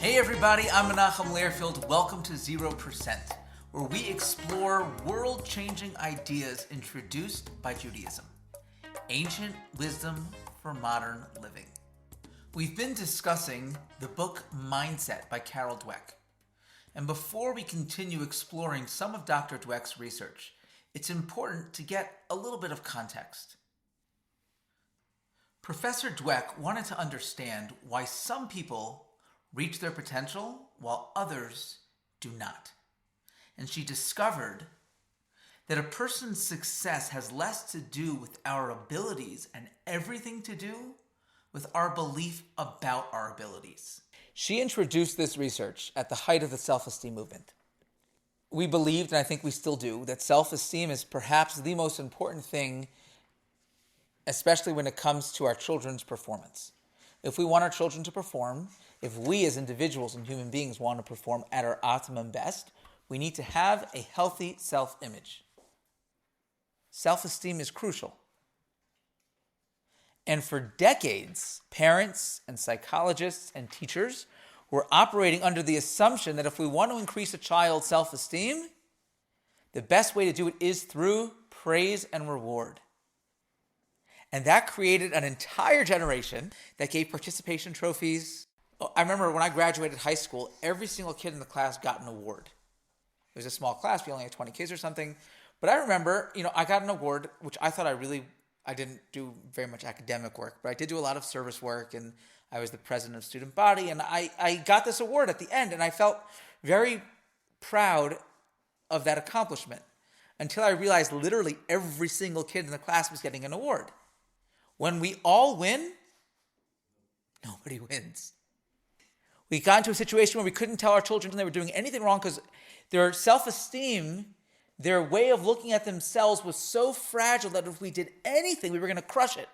Hey everybody, I'm Menachem Lehrfield. Welcome to 0%, where we explore world-changing ideas introduced by Judaism. Ancient wisdom for modern living. We've been discussing the book Mindset by Carol Dweck. And before we continue exploring some of Dr. Dweck's research, it's important to get a little bit of context. Professor Dweck wanted to understand why some people reach their potential while others do not. And she discovered that a person's success has less to do with our abilities and everything to do with our belief about our abilities. She introduced this research at the height of the self-esteem movement. We believed, and I think we still do, that self-esteem is perhaps the most important thing, especially when it comes to our children's performance. If we want our children to perform, if we as individuals and human beings want to perform at our optimum best, we need to have a healthy self-image. Self-esteem is crucial. And for decades, parents and psychologists and teachers were operating under the assumption that if we want to increase a child's self-esteem, the best way to do it is through praise and reward. And that created an entire generation that gave participation trophies. I remember when I graduated high school, every single kid in the class got an award. It was a small class, we only had 20 kids or something. But I remember, I got an award, which I thought I didn't do very much academic work, but I did do a lot of service work, and I was the president of student body, and I got this award at the end, and I felt very proud of that accomplishment until I realized literally every single kid in the class was getting an award. When we all win, nobody wins. We got into a situation where we couldn't tell our children they were doing anything wrong because their self-esteem, their way of looking at themselves was so fragile that if we did anything, we were going to crush it.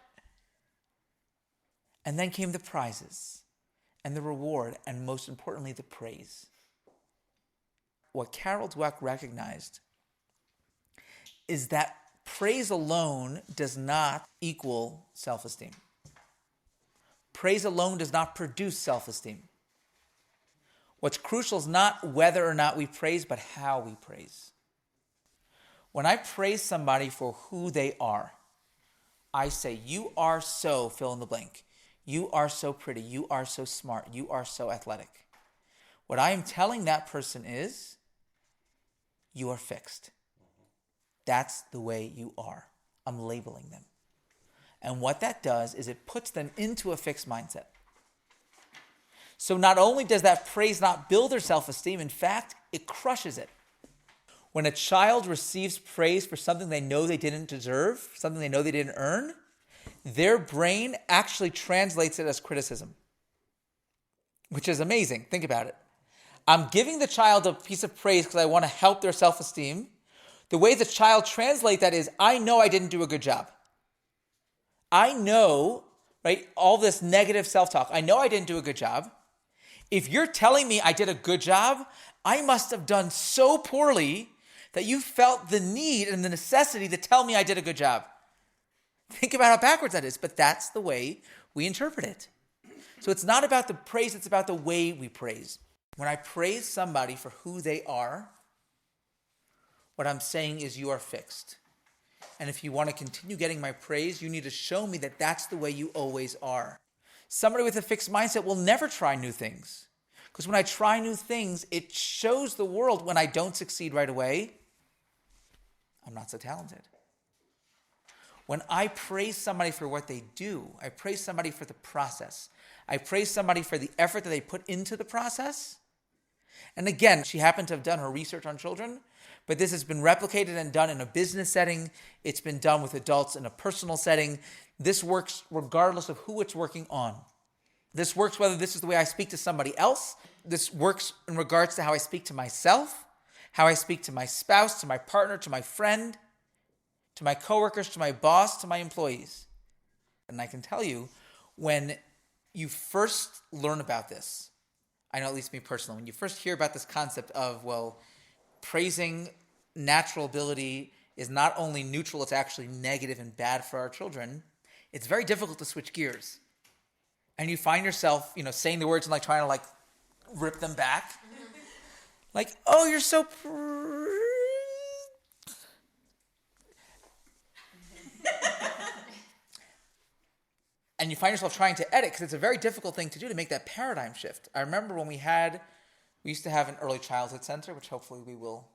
And then came the prizes and the reward, and most importantly, the praise. What Carol Dweck recognized is that praise alone does not equal self-esteem. Praise alone does not produce self-esteem. What's crucial is not whether or not we praise, but how we praise. When I praise somebody for who they are, I say, you are so fill in the blank. You are so pretty. You are so smart. You are so athletic. What I am telling that person is, you are fixed. That's the way you are. I'm labeling them. And what that does is it puts them into a fixed mindset. So not only does that praise not build their self-esteem, in fact, it crushes it. When a child receives praise for something they know they didn't deserve, something they know they didn't earn, their brain actually translates it as criticism, which is amazing. Think about it. I'm giving the child a piece of praise because I want to help their self-esteem. The way the child translates that is, I know I didn't do a good job. I know, right, all this negative self-talk. I know I didn't do a good job. If you're telling me I did a good job, I must have done so poorly that you felt the need and the necessity to tell me I did a good job. Think about how backwards that is, but that's the way we interpret it. So it's not about the praise, it's about the way we praise. When I praise somebody for who they are, what I'm saying is you are fixed. And if you want to continue getting my praise, you need to show me that that's the way you always are. Somebody with a fixed mindset will never try new things. Because when I try new things, it shows the world when I don't succeed right away, I'm not so talented. When I praise somebody for what they do, I praise somebody for the process. I praise somebody for the effort that they put into the process. And again, she happened to have done her research on children, but this has been replicated and done in a business setting. It's been done with adults in a personal setting. This works regardless of who it's working on. This works whether this is the way I speak to somebody else. This works in regards to how I speak to myself, how I speak to my spouse, to my partner, to my friend, to my coworkers, to my boss, to my employees. And I can tell you, when you first learn about this, I know at least me personally, when you first hear about this concept of, praising natural ability is not only neutral, it's actually negative and bad for our children, it's very difficult to switch gears. And you find yourself, saying the words and trying to rip them back. Like, oh, you're so and you find yourself trying to edit because it's a very difficult thing to do to make that paradigm shift. I remember when we used to have an early childhood center, which hopefully we will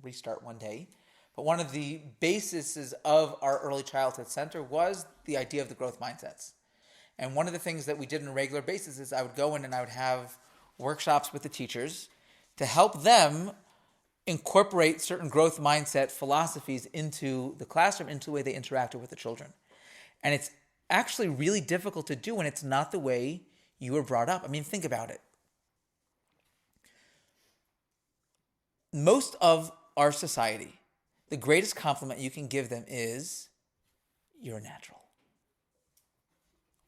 restart one day. But one of the bases of our early childhood center was the idea of the growth mindsets. And one of the things that we did on a regular basis is I would go in and I would have workshops with the teachers to help them incorporate certain growth mindset philosophies into the classroom, into the way they interacted with the children. And it's actually really difficult to do when it's not the way you were brought up. I mean, think about it. Most of our society, the greatest compliment you can give them is, you're a natural.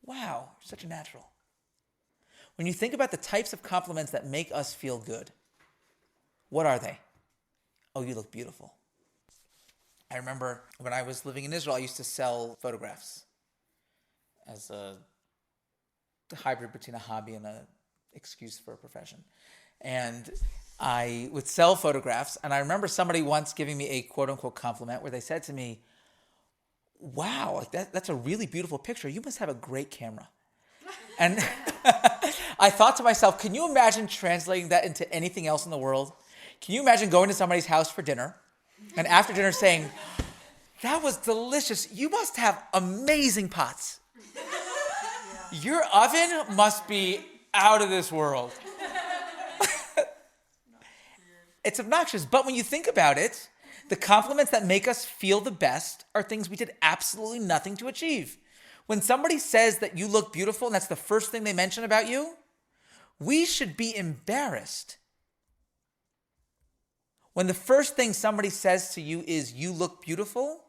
Wow, you're such a natural. When you think about the types of compliments that make us feel good, what are they? Oh, you look beautiful. I remember when I was living in Israel, I used to sell photographs as a hybrid between a hobby and an excuse for a profession. And I would sell photographs, and I remember somebody once giving me a quote-unquote compliment where they said to me, wow, that's a really beautiful picture. You must have a great camera. And I thought to myself, can you imagine translating that into anything else in the world? Can you imagine going to somebody's house for dinner, and after dinner saying, that was delicious. You must have amazing pots. Your oven must be out of this world. It's obnoxious, but when you think about it, the compliments that make us feel the best are things we did absolutely nothing to achieve. When somebody says that you look beautiful and that's the first thing they mention about you, we should be embarrassed. When the first thing somebody says to you is, you look beautiful,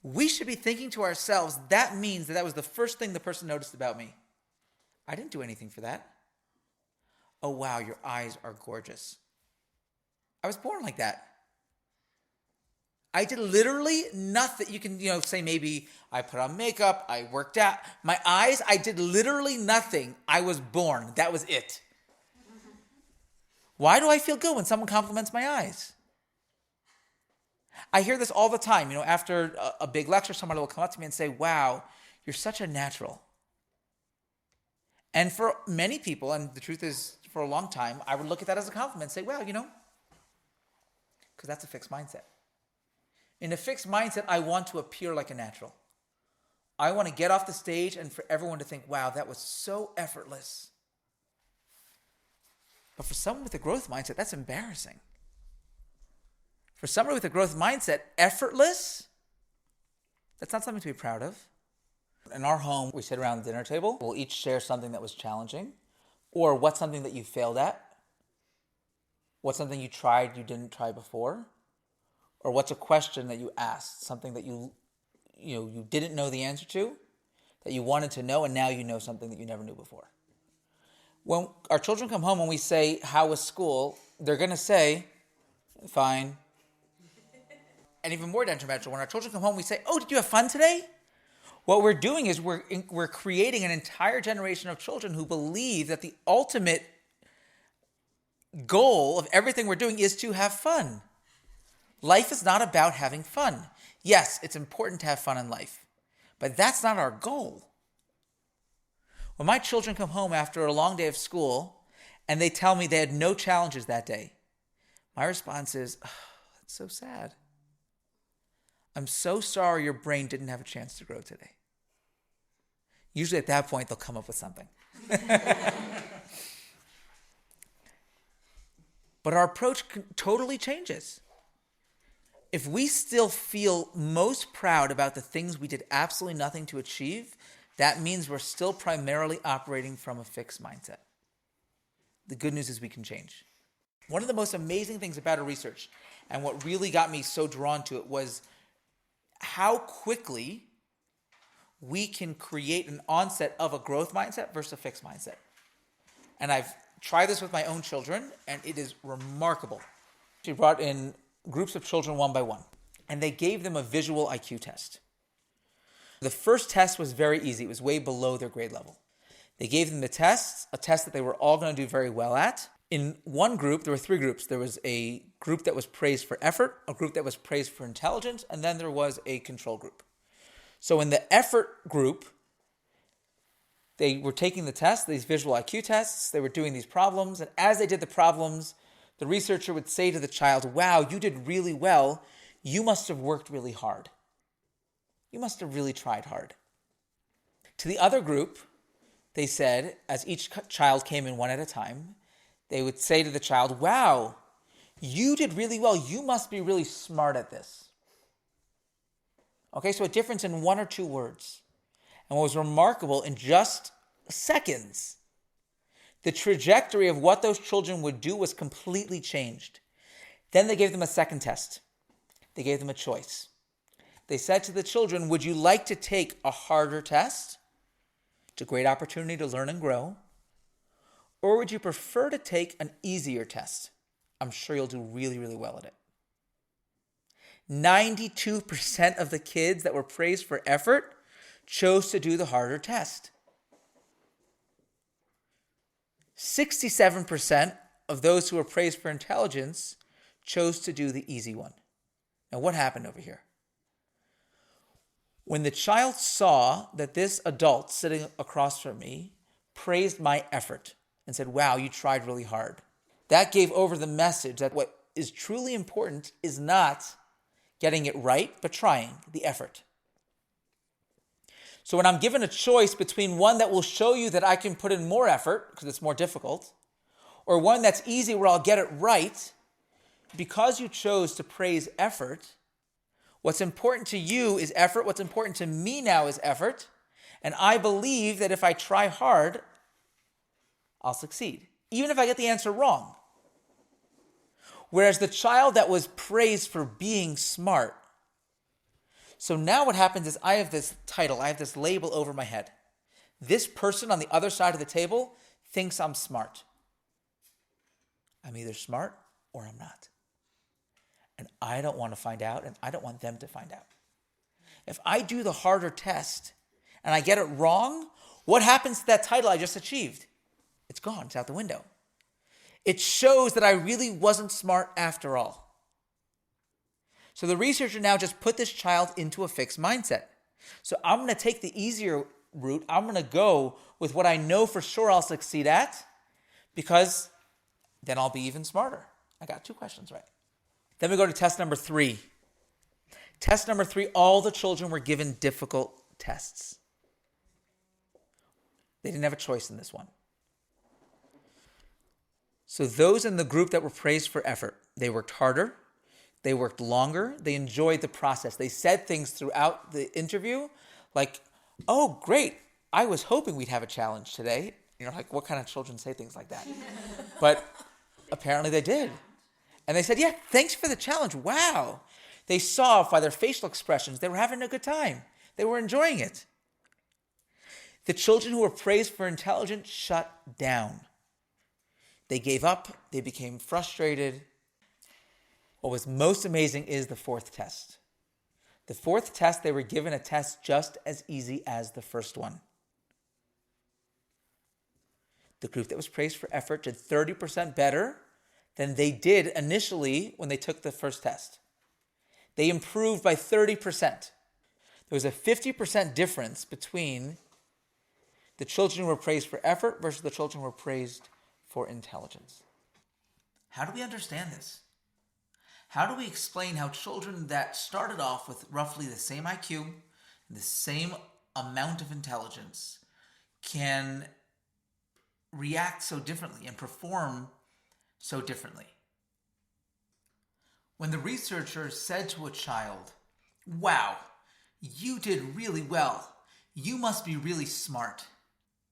we should be thinking to ourselves, that means that was the first thing the person noticed about me. I didn't do anything for that. Oh, wow, your eyes are gorgeous. I was born like that. I did literally nothing. You can, say maybe I put on makeup, I worked out. My eyes, I did literally nothing. I was born. That was it. Why do I feel good when someone compliments my eyes? I hear this all the time. After a big lecture, somebody will come up to me and say, wow, you're such a natural. And for many people, and the truth is, for a long time, I would look at that as a compliment and say, wow, because that's a fixed mindset. In a fixed mindset, I want to appear like a natural. I want to get off the stage and for everyone to think, wow, that was so effortless. But for someone with a growth mindset, that's embarrassing. For somebody with a growth mindset, effortless, that's not something to be proud of. In our home, we sit around the dinner table. We'll each share something that was challenging, or what's something that you failed at, what's something you tried you didn't try before, or what's a question that you asked, something that you didn't know the answer to, that you wanted to know, and now you know something that you never knew before. When our children come home and we say, how was school? They're going to say, fine. And even more detrimental, when our children come home, we say, oh, did you have fun today? What we're doing is we're creating an entire generation of children who believe that the ultimate goal of everything we're doing is to have fun. Life is not about having fun. Yes, it's important to have fun in life, but that's not our goal. When my children come home after a long day of school and they tell me they had no challenges that day, my response is, oh, that's so sad. I'm so sorry your brain didn't have a chance to grow today. Usually at that point, they'll come up with something. But our approach totally changes. If we still feel most proud about the things we did absolutely nothing to achieve, that means we're still primarily operating from a fixed mindset. The good news is we can change. One of the most amazing things about our research, and what really got me so drawn to it, was how quickly we can create an onset of a growth mindset versus a fixed mindset. And I've tried this with my own children, and it is remarkable. She brought in groups of children one by one, and they gave them a visual IQ test. The first test was very easy. It was way below their grade level. They gave them the tests, a test that they were all going to do very well at. In one group, there were three groups. There was a group that was praised for effort, a group that was praised for intelligence, and then there was a control group. So in the effort group, they were taking the tests, these visual IQ tests, they were doing these problems, and as they did the problems, the researcher would say to the child, wow, you did really well. You must have worked really hard. You must have really tried hard. To the other group, they said, as each child came in one at a time, they would say to the child, wow, you did really well. You must be really smart at this. Okay, so a difference in one or two words. And what was remarkable, in just seconds, the trajectory of what those children would do was completely changed. Then they gave them a second test. They gave them a choice. They said to the children, would you like to take a harder test? It's a great opportunity to learn and grow. Or would you prefer to take an easier test? I'm sure you'll do really, really well at it. 92% of the kids that were praised for effort chose to do the harder test. 67% of those who were praised for intelligence chose to do the easy one. Now, what happened over here? When the child saw that this adult sitting across from me praised my effort and said, wow, you tried really hard, that gave over the message that what is truly important is not getting it right, but trying, the effort. So when I'm given a choice between one that will show you that I can put in more effort, because it's more difficult, or one that's easy where I'll get it right, because you chose to praise effort, what's important to you is effort, what's important to me now is effort, and I believe that if I try hard, I'll succeed, even if I get the answer wrong. Whereas the child that was praised for being smart, so now what happens is I have this title, I have this label over my head. This person on the other side of the table thinks I'm smart. I'm either smart or I'm not. And I don't want to find out, and I don't want them to find out. If I do the harder test and I get it wrong, what happens to that title I just achieved? It's gone, it's out the window. It shows that I really wasn't smart after all. So the researcher now just put this child into a fixed mindset. So I'm going to take the easier route. I'm going to go with what I know for sure I'll succeed at, because then I'll be even smarter. I got 2 questions right. Then we go to test number 3. Test number 3, all the children were given difficult tests. They didn't have a choice in this one. So those in the group that were praised for effort, they worked harder, they worked longer, they enjoyed the process. They said things throughout the interview like, oh, great, I was hoping we'd have a challenge today. You're like, what kind of children say things like that? But apparently they did. And they said, yeah, thanks for the challenge. Wow. They saw by their facial expressions, they were having a good time. They were enjoying it. The children who were praised for intelligence shut down. They gave up. They became frustrated. What was most amazing is the 4th test. The 4th test, they were given a test just as easy as the first one. The group that was praised for effort did 30% better than they did initially when they took the first test. They improved by 30%. There was a 50% difference between the children who were praised for effort versus the children who were praised for intelligence. How do we understand this? How do we explain how children that started off with roughly the same IQ and the same amount of intelligence can react so differently and perform so differently? When the researcher said to a child, wow, you did really well. You must be really smart.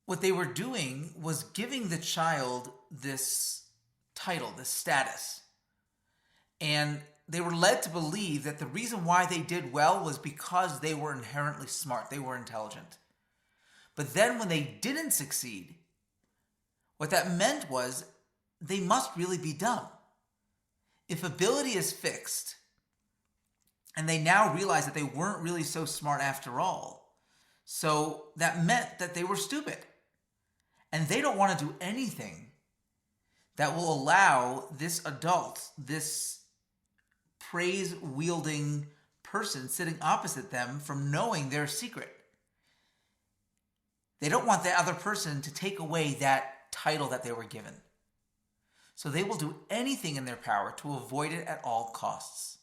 What they were doing was giving the child this title, this status. And they were led to believe that the reason why they did well was because they were inherently smart, they were intelligent. But then when they didn't succeed, what that meant was they must really be dumb. If ability is fixed, and they now realize that they weren't really so smart after all, so that meant that they were stupid. And they don't want to do anything that will allow this adult, this praise-wielding person sitting opposite them from knowing their secret. They don't want the other person to take away that title that they were given. So they will do anything in their power to avoid it at all costs.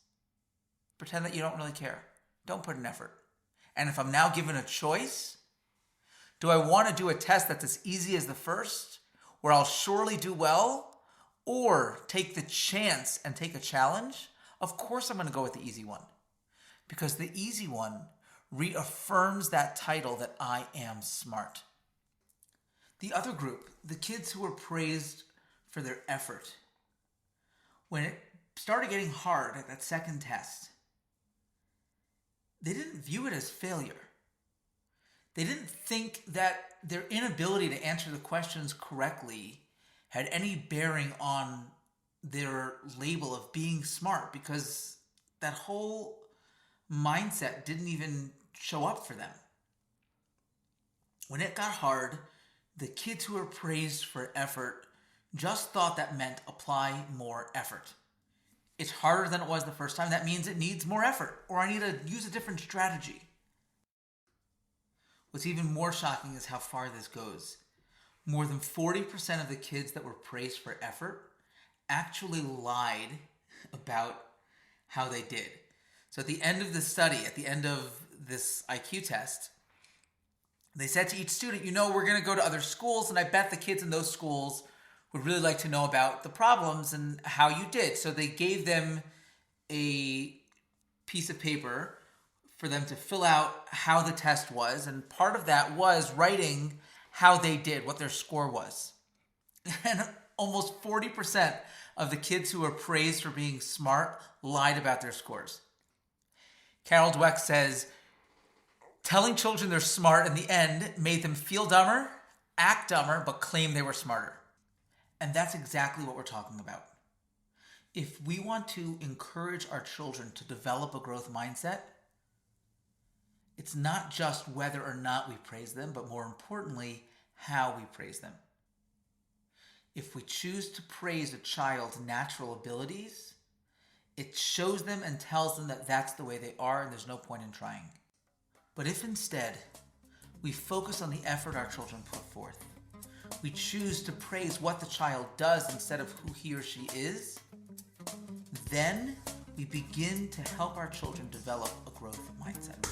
Pretend that you don't really care. Don't put an effort. And if I'm now given a choice, do I want to do a test that's as easy as the first, where I'll surely do well, or take the chance and take a challenge? Of course I'm going to go with the easy one. Because the easy one reaffirms that title that I am smart. The other group, the kids who were praised for their effort, when it started getting hard at that second test, they didn't view it as failure. They didn't think that their inability to answer the questions correctly had any bearing on their label of being smart, because that whole mindset didn't even show up for them. When it got hard, the kids who were praised for effort just thought that meant apply more effort. It's harder than it was the first time. That means it needs more effort, or I need to use a different strategy. What's even more shocking is how far this goes. More than 40% of the kids that were praised for effort actually lied about how they did. So at the end of the study, at the end of this IQ test, they said to each student, we're going to go to other schools, and I bet the kids in those schools would really like to know about the problems and how you did. So they gave them a piece of paper for them to fill out how the test was, and part of that was writing how they did, what their score was. And almost 40% of the kids who were praised for being smart lied about their scores. Carol Dweck says, telling children they're smart in the end made them feel dumber, act dumber, but claim they were smarter. And that's exactly what we're talking about. If we want to encourage our children to develop a growth mindset, it's not just whether or not we praise them, but more importantly, how we praise them. If we choose to praise a child's natural abilities, it shows them and tells them that that's the way they are and there's no point in trying. But if instead we focus on the effort our children put forth, we choose to praise what the child does instead of who he or she is, then we begin to help our children develop a growth mindset.